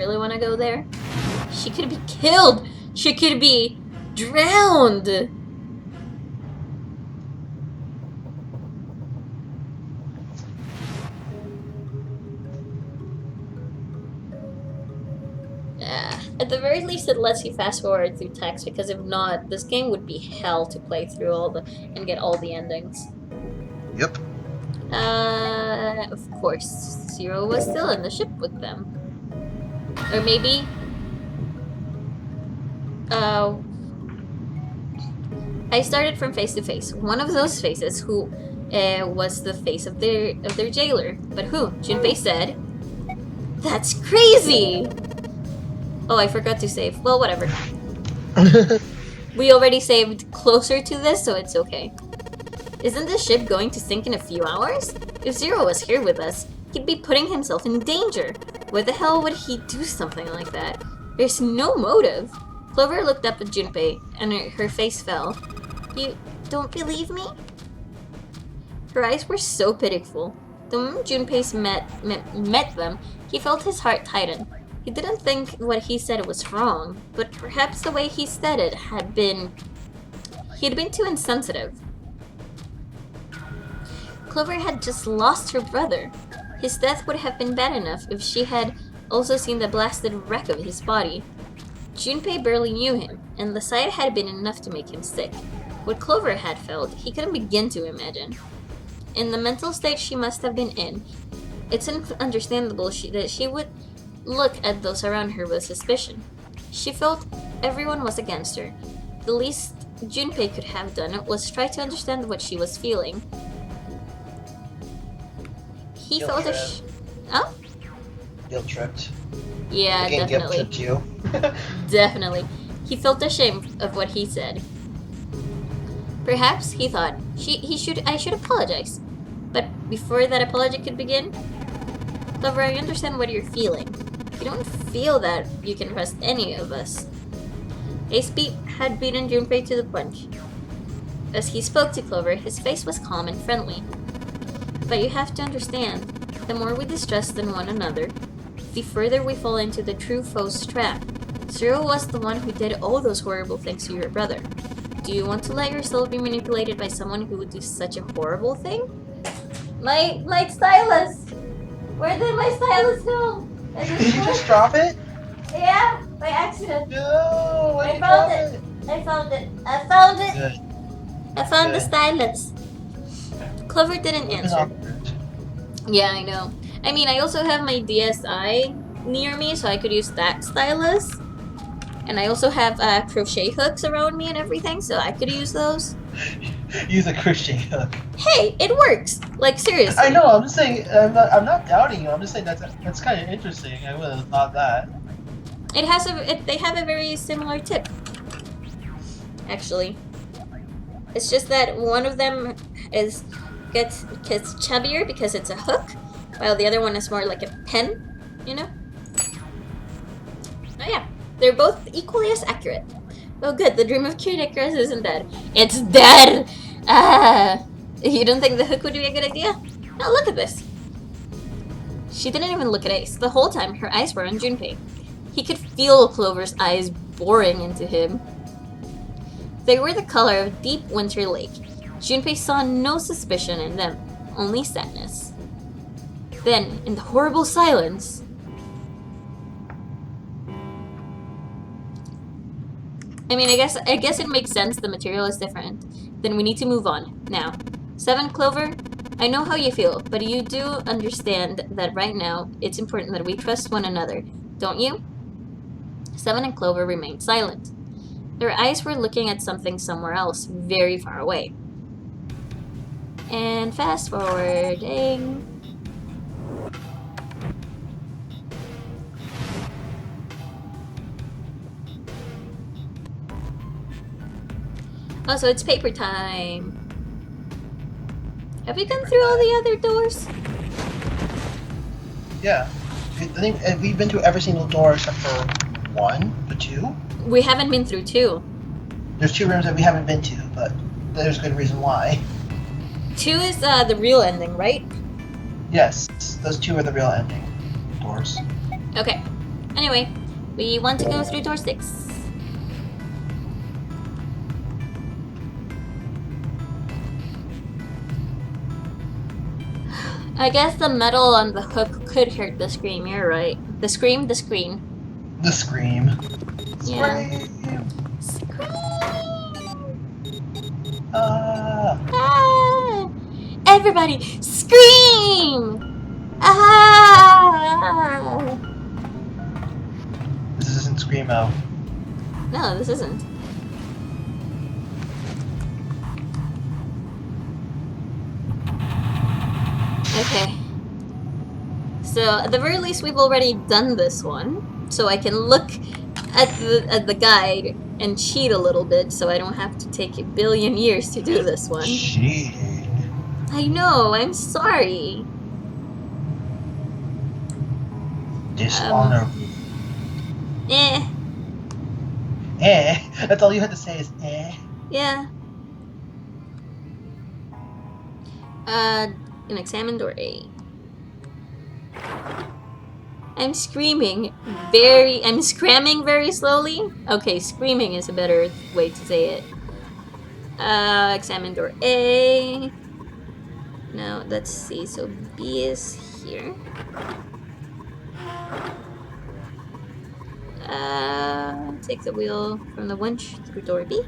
really want to go there? She could be killed! She could be drowned! At the very least, it lets you fast forward through text, because if not, this game would be hell to play through and get all the endings. Yep. Of course, Zero was still in the ship with them. Or maybe... I started from face to face. One of those faces who was the face of their jailer. But who? Junpei said, "That's crazy!" Oh, I forgot to save. Well, whatever. We already saved closer to this, so it's okay. Isn't the ship going to sink in a few hours? If Zero was here with us, he'd be putting himself in danger. Why the hell would he do something like that? There's no motive. Clover looked up at Junpei, and her face fell. You don't believe me? Her eyes were so pitiful. The moment Junpei met them, he felt his heart tighten. He didn't think what he said was wrong, but perhaps the way he said it had been too insensitive. Clover had just lost her brother. His death would have been bad enough if she had also seen the blasted wreck of his body. Junpei barely knew him, and the sight had been enough to make him sick. What Clover had felt, he couldn't begin to imagine. In the mental state she must have been in, it's understandable that she would look at those around her with suspicion. She felt everyone was against her. The least Junpei could have done was try to understand what she was feeling. He felt Oh? Guilt tripped. Yeah, Again, definitely. Guilt tripped you. Definitely. He felt ashamed of what he said. Perhaps he thought I should apologize. But before that apology could begin, Clover, I understand what you're feeling. You don't feel that you can trust any of us. Ace had beaten Junpei to the punch. As he spoke to Clover, his face was calm and friendly. But you have to understand, the more we distrust one another, the further we fall into the true foe's trap. Zero was the one who did all those horrible things to your brother. Do you want to let yourself be manipulated by someone who would do such a horrible thing? My stylus! Where did my stylus go? Did you just drop it? Yeah, by accident. No, I found it. I found it. Good. I found the Good. stylus. Clover didn't answer. Yeah, I know. I mean, I also have my DSi near me, so I could use that stylus. And I also have crochet hooks around me and everything, so I could use those. Use a crochet hook. Hey, it works! Like, seriously. I know, I'm just saying, I'm not doubting you, I'm just saying that's kind of interesting. I would have thought that. They have a very similar tip. Actually. It's just that one of them gets chubbier because it's a hook, while the other one is more like a pen, you know? Oh yeah, they're both equally as accurate. Oh good, the dream of Kid Icarus isn't dead. It's dead! You don't think the hook would be a good idea? Now look at this. She didn't even look at Ace. The whole time, her eyes were on Junpei. He could feel Clover's eyes boring into him. They were the color of a deep winter lake. Junpei saw no suspicion in them, only sadness. Then, in the horrible silence... I mean, I guess it makes sense, the material is different. Then we need to move on. Now, 7 Clover, I know how you feel, but you do understand that right now, it's important that we trust one another, don't you? 7 and Clover remained silent. Their eyes were looking at something somewhere else, very far away. And fast forwarding. Oh, so it's paper time. Have we gone through all the other doors? Yeah. I think we've been through every single door except for 1 or 2. We haven't been through 2. There's 2 rooms that we haven't been to, but there's a good reason why. 2 is the real ending, right? Yes, those 2 are the real ending doors. Okay. Anyway, we want to go through door 6. I guess the metal on the hook could hurt the screen, you're right. The screen? The screen. The scream. Yeah. Scream! Scream! Ah! Ah! Everybody, scream! Ah! This isn't Screamo. No, this isn't. Okay. So at the very least, we've already done this one, so I can look at the guide and cheat a little bit, so I don't have to take a billion years to do this one. Cheating. I know. I'm sorry. Dishonorable. Eh. That's all you had to say is Yeah. An examine door A. I'm screaming I'm scramming very slowly. Okay, screaming is a better way to say it. Examine door A. Now, let's see. So B is here. Take the wheel from the winch through door B.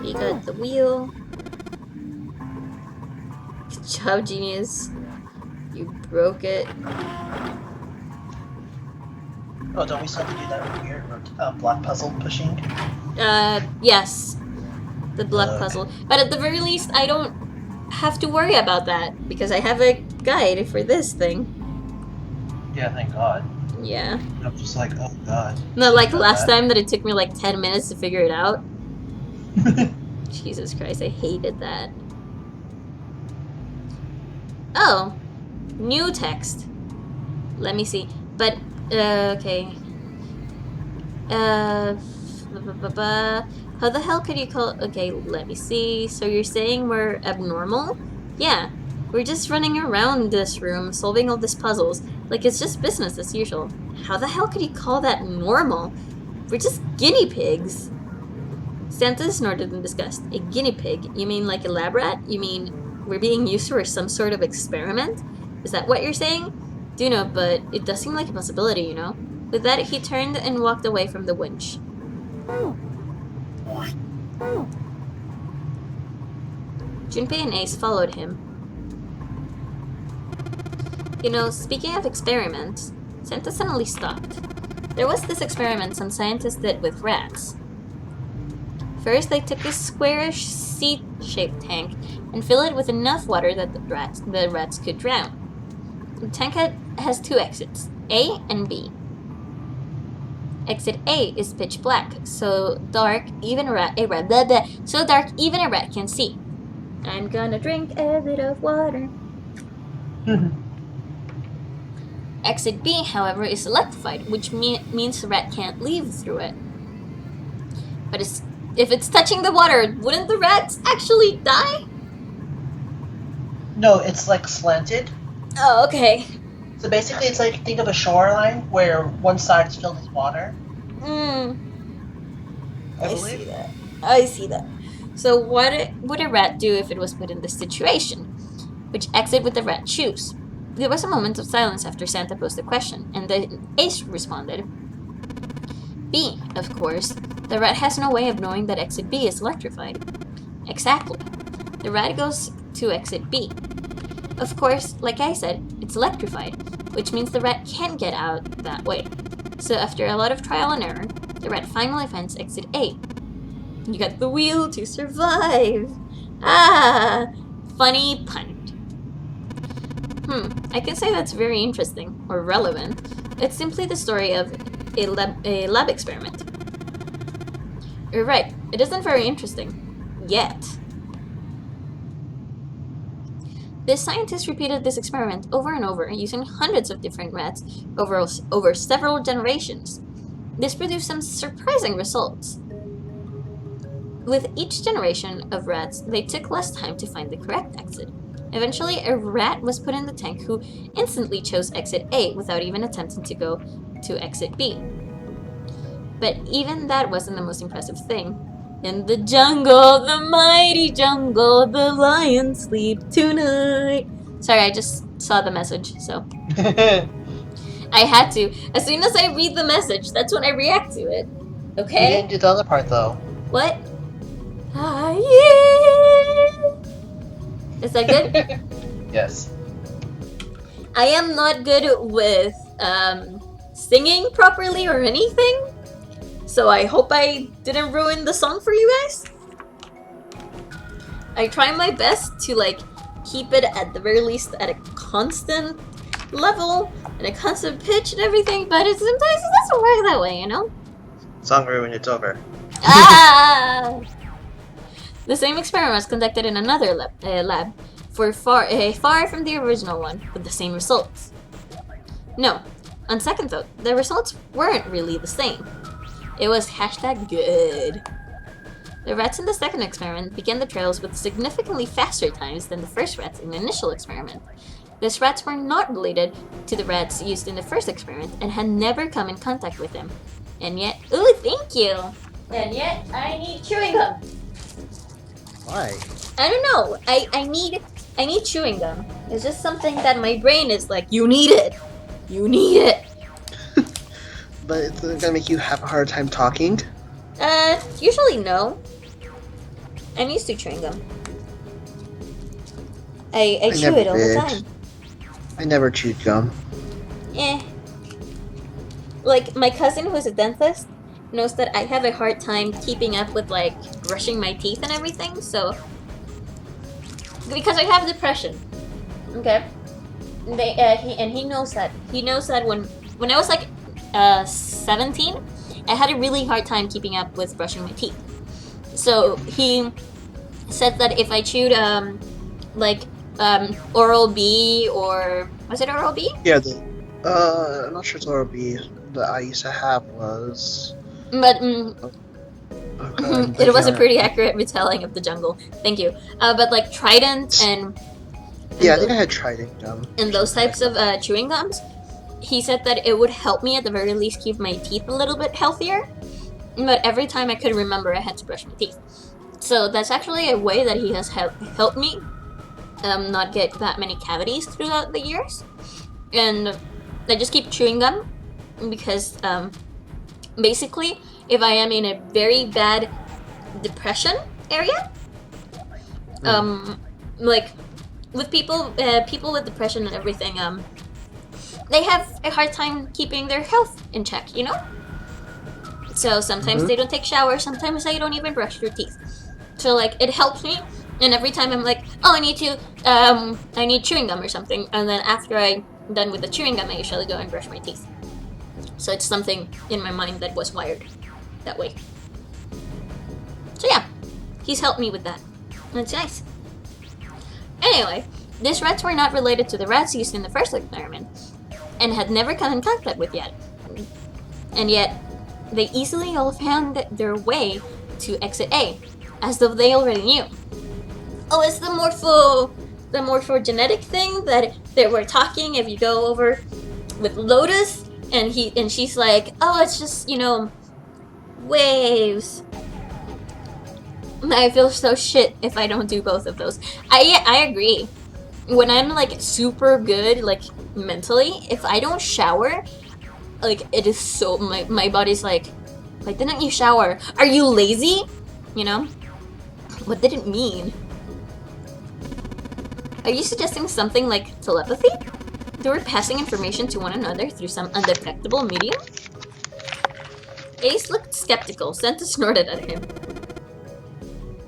We got the wheel. Good job, genius. You broke it. Oh, don't we still have to do that weird block puzzle pushing? Yes. The block puzzle. But at the very least, I don't have to worry about that, because I have a guide for this thing. Yeah, thank God. Yeah. I'm just like, oh God. Not like last time that it took me like 10 minutes to figure it out. Jesus Christ, I hated that. Oh. New text. Let me see. But, okay. How the hell could you call... Okay, let me see. So you're saying we're abnormal? Yeah. We're just running around this room, solving all these puzzles. Like, it's just business as usual. How the hell could you call that normal? We're just guinea pigs. Santa snorted in disgust. A guinea pig? You mean like a lab rat? You mean we're being used for some sort of experiment? Is that what you're saying? Do know, but it does seem like a possibility, you know? With that, he turned and walked away from the winch. Junpei and Ace followed him. You know, speaking of experiments, Santa suddenly stopped. There was this experiment some scientists did with rats. First, they took a squarish seed-shaped tank and filled it with enough water that the rats could drown. The tank has 2 exits, A and B. Exit A is pitch black, so dark even a rat can see. I'm gonna drink a bit of water. Exit B, however, is electrified, which means the rat can't leave through it. But if it's touching the water, wouldn't the rats actually die? No, it's like slanted. Oh, okay. So basically, it's like, think of a shoreline where one side is filled with water. I see that. I see that. So what would a rat do if it was put in this situation? Which exit would the rat choose? There was a moment of silence after Santa posed the question, and then Ace responded. B, of course. The rat has no way of knowing that exit B is electrified. Exactly. The rat goes to exit B. Of course, like I said, it's electrified, which means the rat can't get out that way. So after a lot of trial and error, the rat finally finds exit A. You got the wheel to survive! Ah! Funny pun. I can say that's very interesting, or relevant. It's simply the story of a lab experiment. You're right, it isn't very interesting. Yet. The scientists repeated this experiment over and over, using hundreds of different rats over several generations. This produced some surprising results. With each generation of rats, they took less time to find the correct exit. Eventually, a rat was put in the tank who instantly chose exit A without even attempting to go to exit B. But even that wasn't the most impressive thing. In the jungle, the mighty jungle, the lions sleep tonight. Sorry, I just saw the message, so I had to. As soon as I read the message, that's when I react to it. You Okay? didn't do the other part though. What? Ah, yeah. Is that good? Yes. I am not good with singing properly or anything, so I hope I didn't ruin the song for you guys. I try my best to like keep it at the very least at a constant level and a constant pitch and everything, but sometimes it doesn't work that way, you know? Song ruined, it's over. Ah! The same experiment was conducted in another lab for far from the original one, with the same results. No, on second thought, the results weren't really the same. It was #good. The rats in the second experiment began the trails with significantly faster times than the first rats in the initial experiment. These rats were not related to the rats used in the first experiment and had never come in contact with them. And yet, ooh, thank you! And yet, I need chewing gum. Why? I don't know. I need chewing gum. It's just something that my brain is like, you need it. You need it. But it's gonna make you have a hard time talking? Usually no. I'm used to chewing gum. I chew never it all the did. time. I never chewed gum. Eh. Like, my cousin who's a dentist knows that I have a hard time keeping up with, like, brushing my teeth and everything, so... Because I have depression. Okay? He knows that. He knows that when I was, like, 17, I had a really hard time keeping up with brushing my teeth. So, he said that if I chewed, Oral-B or... Was it Oral-B? Yeah, I'm not sure it's Oral-B. That I used to have was... But, Okay, it was a pretty accurate retelling of the jungle. Thank you. But like Trident and yeah, I think I had Trident gum. and those types of chewing gums, he said that it would help me at the very least keep my teeth a little bit healthier. But every time I could remember, I had to brush my teeth. So that's actually a way that he has helped me not get that many cavities throughout the years. And I just keep chewing gum because basically, if I am in a very bad depression area, like with people with depression and everything, they have a hard time keeping their health in check, you know? So sometimes they don't take showers, sometimes they don't even brush their teeth. So like it helps me, and every time I'm like, oh, I need chewing gum or something, and then after I'm done with the chewing gum, I usually go and brush my teeth. So it's something in my mind that was wired that way. So yeah, he's helped me with that. That's nice. Anyway, these rats were not related to the rats used in the first experiment, and had never come in contact with yet. And yet, they easily all found their way to exit A, as though they already knew. Oh, it's the morphogenetic thing that they were talking if you go over with Lotus, and she's like, oh, it's just, waves. I feel so shit if I don't do both of those. I agree. When I'm like super good, like mentally, if I don't shower, like it is so my body's like, why didn't you shower? Are you lazy? You know? What did it mean? Are you suggesting something like telepathy? They were passing information to one another through some undetectable medium? Ace looked skeptical. Senta snorted at him.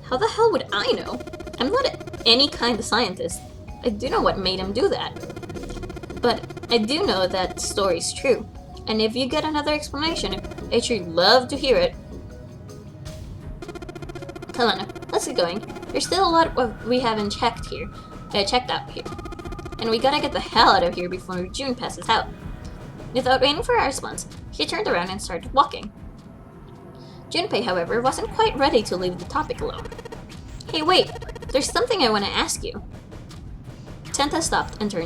How the hell would I know? I'm not any kind of scientist. I do know what made him do that. But I do know that the story's true. And if you get another explanation, I'd sure love to hear it. Helena, let's get going. There's still a lot we haven't checked out here. And we gotta get the hell out of here before June passes out. Without waiting for our response, he turned around and started walking. Junpei, however, wasn't quite ready to leave the topic alone. Hey, wait, there's something I want to ask you. Descent has stopped and turned